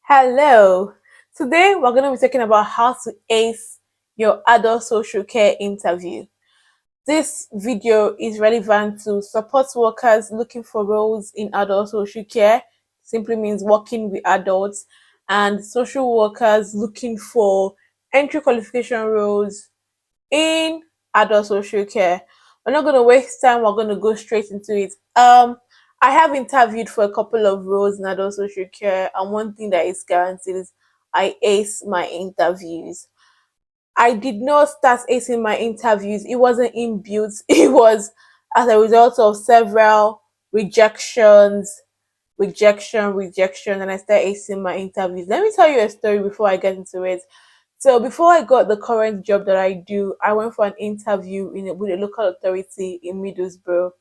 Hello. Today we're going to be talking about how to ace your adult social care interview. This video is relevant to support workers looking for roles in adult social care, simply means working with adults, and social workers looking for entry qualification roles in adult social care. We're not going to waste time. We're going to go straight into it. I have interviewed for a couple of roles in adult social care, and one thing that is guaranteed is I ace my interviews. I did not start acing my interviews. It wasn't inbuilt. It was as a result of several rejections, rejection, and I started acing my interviews. Let me tell you a story before I get into it. So before I got the current job that I do, I went for an interview with a local authority in Middlesbrough.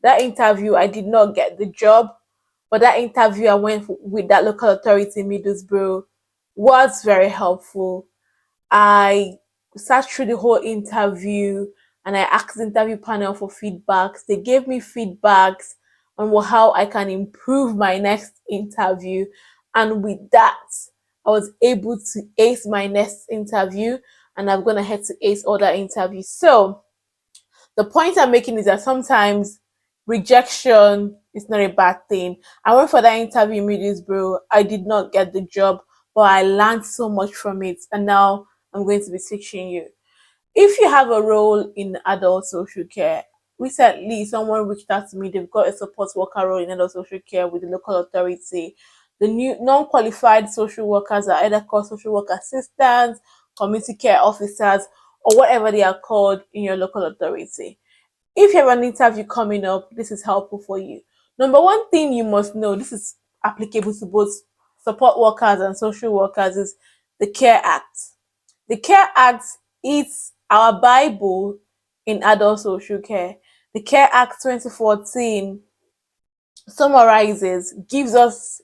That interview, I did not get the job, but that interview I went with that local authority in Middlesbrough was very helpful. I sat through the whole interview and I asked the interview panel for feedbacks. They gave me feedbacks on how I can improve my next interview. And with that, I was able to ace my next interview and I'm going to head to ace other interviews. So the point I'm making is that sometimes rejection is not a bad thing. I went for that interview in Middlesbrough. I did not get the job, but I learned so much from it. And now I'm going to be teaching you. If you have a role in adult social care, recently someone reached out to me. They've got a support worker role in adult social care with the local authority. The new non-qualified social workers are either called social work assistants, community care officers, or whatever they are called in your local authority. If you have an interview coming up, this is helpful for you. Number one thing you must know, this is applicable to both support workers and social workers, is the Care Act. The Care Act is our Bible in adult social care. The Care Act 2014 summarizes, gives us,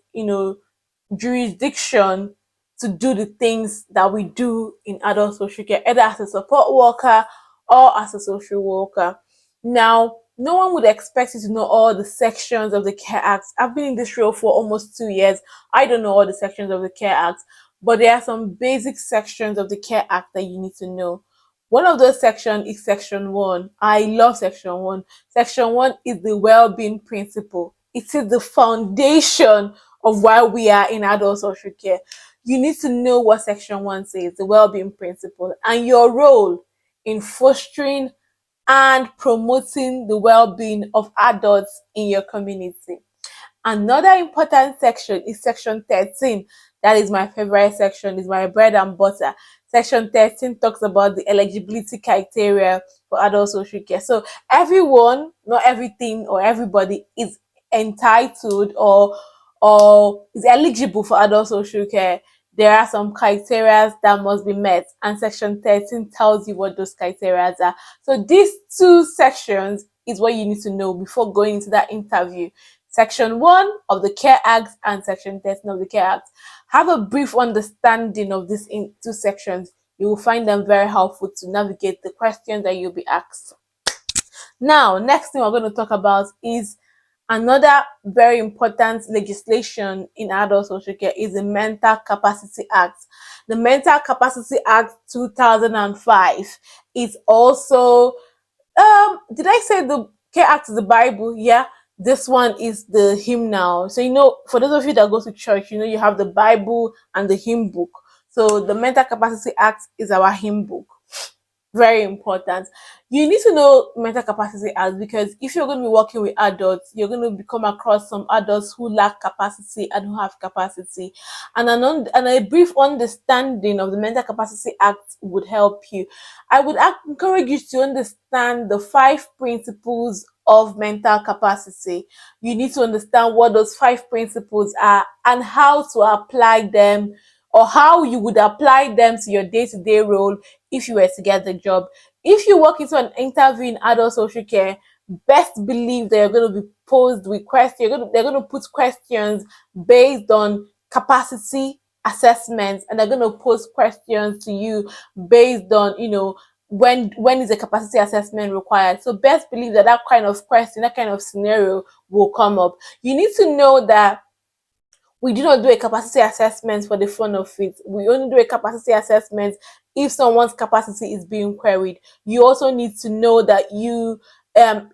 jurisdiction to do the things that we do in adult social care, either as a support worker or as a social worker. Now, no one would expect you to know all the sections of the Care Act. I've been in this role for almost 2 years. I don't know all the sections of the Care Act, but there are some basic sections of the Care Act that you need to know. One of those sections is Section 1. I love Section 1. Section 1 is the well-being principle. It is the foundation of why we are in adult social care. You need to know what Section 1 says, the well-being principle, and your role in fostering and promoting the well-being of adults in your community. Another important section is Section 13. That is my favorite section, is my bread and butter. Section 13 talks about the eligibility criteria for adult social care. So everyone, not everything or everybody, is entitled or is eligible for adult social care. There are some criteria that must be met, and Section 13 tells you what those criteria are. So these two sections is what you need to know before going into that interview. Section 1 of the Care Act and Section 13 of the Care Act. Have a brief understanding of these two sections. You will find them very helpful to navigate the questions that you'll be asked. Now, next thing we're going to talk about is another very important legislation in adult social care is the Mental Capacity Act. The Mental Capacity Act 2005 is also, did I say the Care Act is the Bible? Yeah. This one is the hymnal. So, for those of you that go to church, you have the Bible and the hymn book. So the Mental Capacity Act is our hymn book. Very important. You need to know mental capacity as, because if you're going to be working with adults, you're going to come across some adults who lack capacity and who have capacity. And a brief understanding of the Mental Capacity Act would help you. I would encourage you to understand the 5 principles of mental capacity. You need to understand what those 5 principles are and how to apply them, or how you would apply them to your day-to-day role if you were to get the job. If you walk into an interview in adult social care, best believe that you're going to be posed with questions. They're going to put questions based on capacity assessments, and they're going to pose questions to you based on, when is a capacity assessment required. So best believe that that kind of question, that kind of scenario will come up. You need to know that We do not do a capacity assessment for the fun of it. We only do a capacity assessment if someone's capacity is being queried. You also need to know that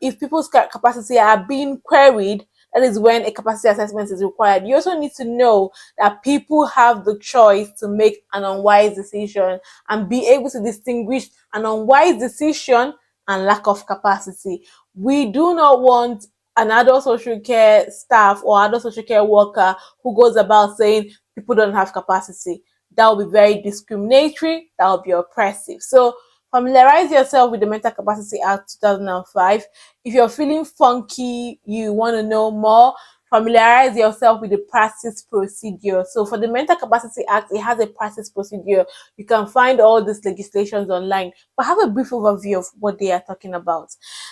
if people's capacity are being queried, that is when a capacity assessment is required. You also need to know that people have the choice to make an unwise decision and be able to distinguish an unwise decision and lack of capacity. We do not want an adult social care staff or adult social care worker who goes about saying people don't have capacity. That will be very discriminatory, that will be oppressive. So familiarize yourself with the Mental Capacity Act 2005. If you're feeling funky, you want to know more, familiarize yourself with the practice procedure. So for the Mental Capacity Act, it has a practice procedure. You can find all these legislations online, but have a brief overview of what they are talking about.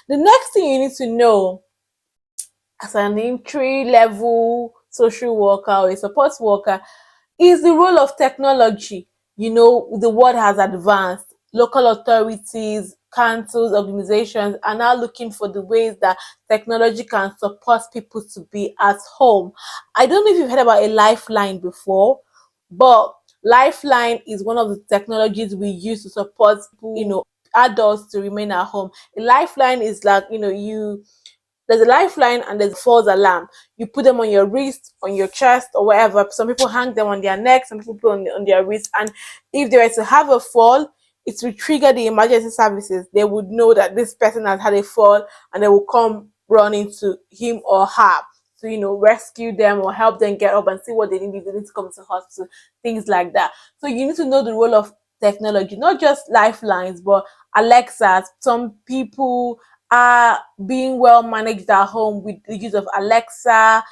The next thing you need to know as an entry level social worker or a support worker is the role of technology. You know, the world has advanced. Local authorities, councils, organizations are now looking for the ways that technology can support people to be at home. I don't know if you've heard about a lifeline before, but lifeline is one of the technologies we use to support, adults to remain at home. A lifeline is like, there's a lifeline and there's a false alarm. You put them on your wrist, on your chest, or wherever. Some people hang them on their neck, some people put on their wrist. And if they were to have a fall, it will trigger the emergency services. They would know that this person has had a fall and they will come running to him or her to, rescue them or help them get up and see what they need if they need to come to hospital, things like that. So you need to know the role of technology, not just lifelines, but Alexas. Some people are being well managed at home with the use of Alexa,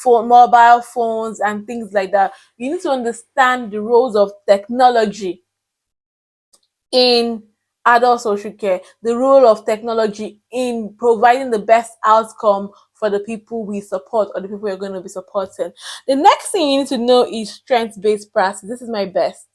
mobile phones, and things like that. You need to understand the roles of technology in adult social care, the role of technology in providing the best outcome for the people we support or the people we're going to be supporting. The next thing you need to know is strength based practice. This is my best.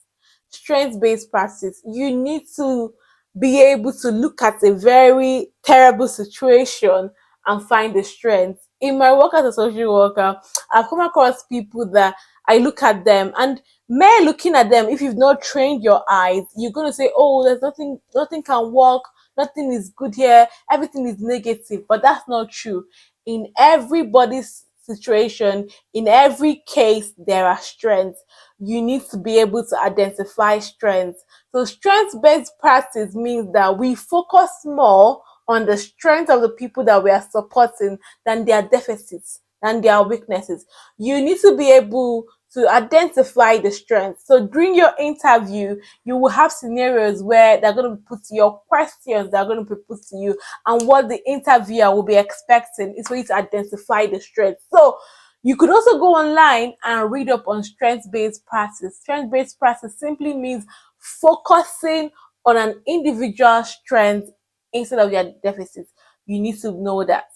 Strength based practice. You need to be able to look at a very terrible situation and find the strength. In my work as a social worker, I've come across people that I look at them, and mere looking at them, if you've not trained your eyes, you're going to say, oh, there's nothing can work, nothing is good here, everything is negative. But that's not true. In everybody's situation, in every case, there are strengths. You need to be able to identify strengths. So strength-based practice means that we focus more on the strength of the people that we are supporting than their deficits, than their weaknesses. You need to be able to identify the strengths. So during your interview, you will have scenarios where they're going to put your questions that are going to be put to you, and what the interviewer will be expecting is for you to identify the strengths. So you could also go online and read up on strength-based practice. Strength-based practice simply means focusing on an individual strength instead of their deficits. You need to know that.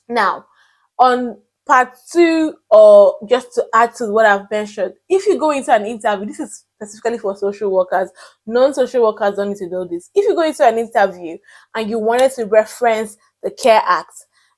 Now, on part two, or just to add to what I've mentioned, if you go into an interview, this is specifically for social workers, non-social workers don't need to know this. If you go into an interview and you wanted to reference the Care Act,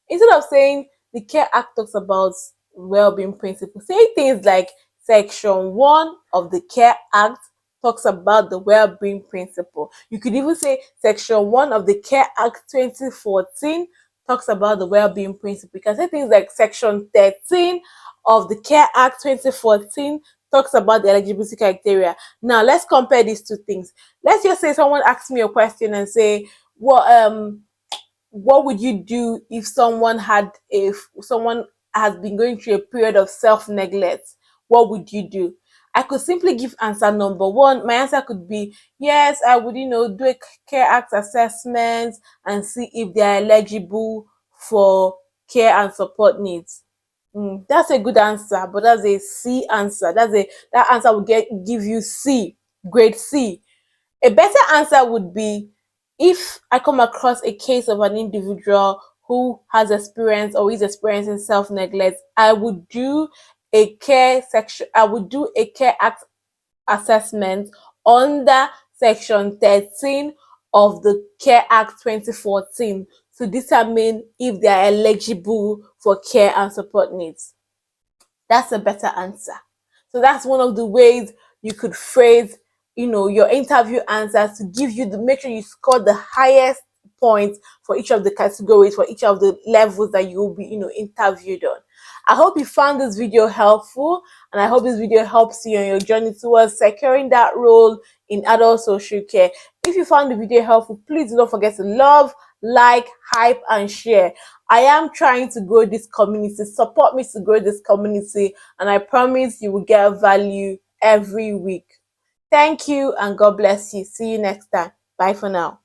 instead of saying the Care Act talks about well-being principles, say things like Section 1 of the Care Act talks about the well-being principle. You could even say Section 1 of the Care Act 2014 talks about the well-being principle. You can say things like Section 13 of the Care Act 2014 talks about the eligibility criteria. Now, let's compare these two things. Let's just say someone asks me a question and say, what would you do if someone has been going through a period of self-neglect? What would you do? I could simply give answer number one. My answer could be, yes, I would, do a Care Act assessment and see if they are eligible for care and support needs. That's a good answer, but that's a C answer. That answer will give you C, grade C. A better answer would be, if I come across a case of an individual who has experience or is experiencing self-neglect, I would do a care act assessment under section 13 of the Care Act 2014 to determine if they are eligible for care and support needs. That's a better answer. So that's one of the ways you could phrase, your interview answers to give you the make sure you score the highest points for each of the categories, for each of the levels that you will be, interviewed on. I hope you found this video helpful, and I hope this video helps you on your journey towards securing that role in adult social care. If you found the video helpful, please do not forget to love, like, hype, and share. I am trying to grow this community. Support me to grow this community, and I promise you will get value every week. Thank you, and God bless you. See you next time. Bye for now.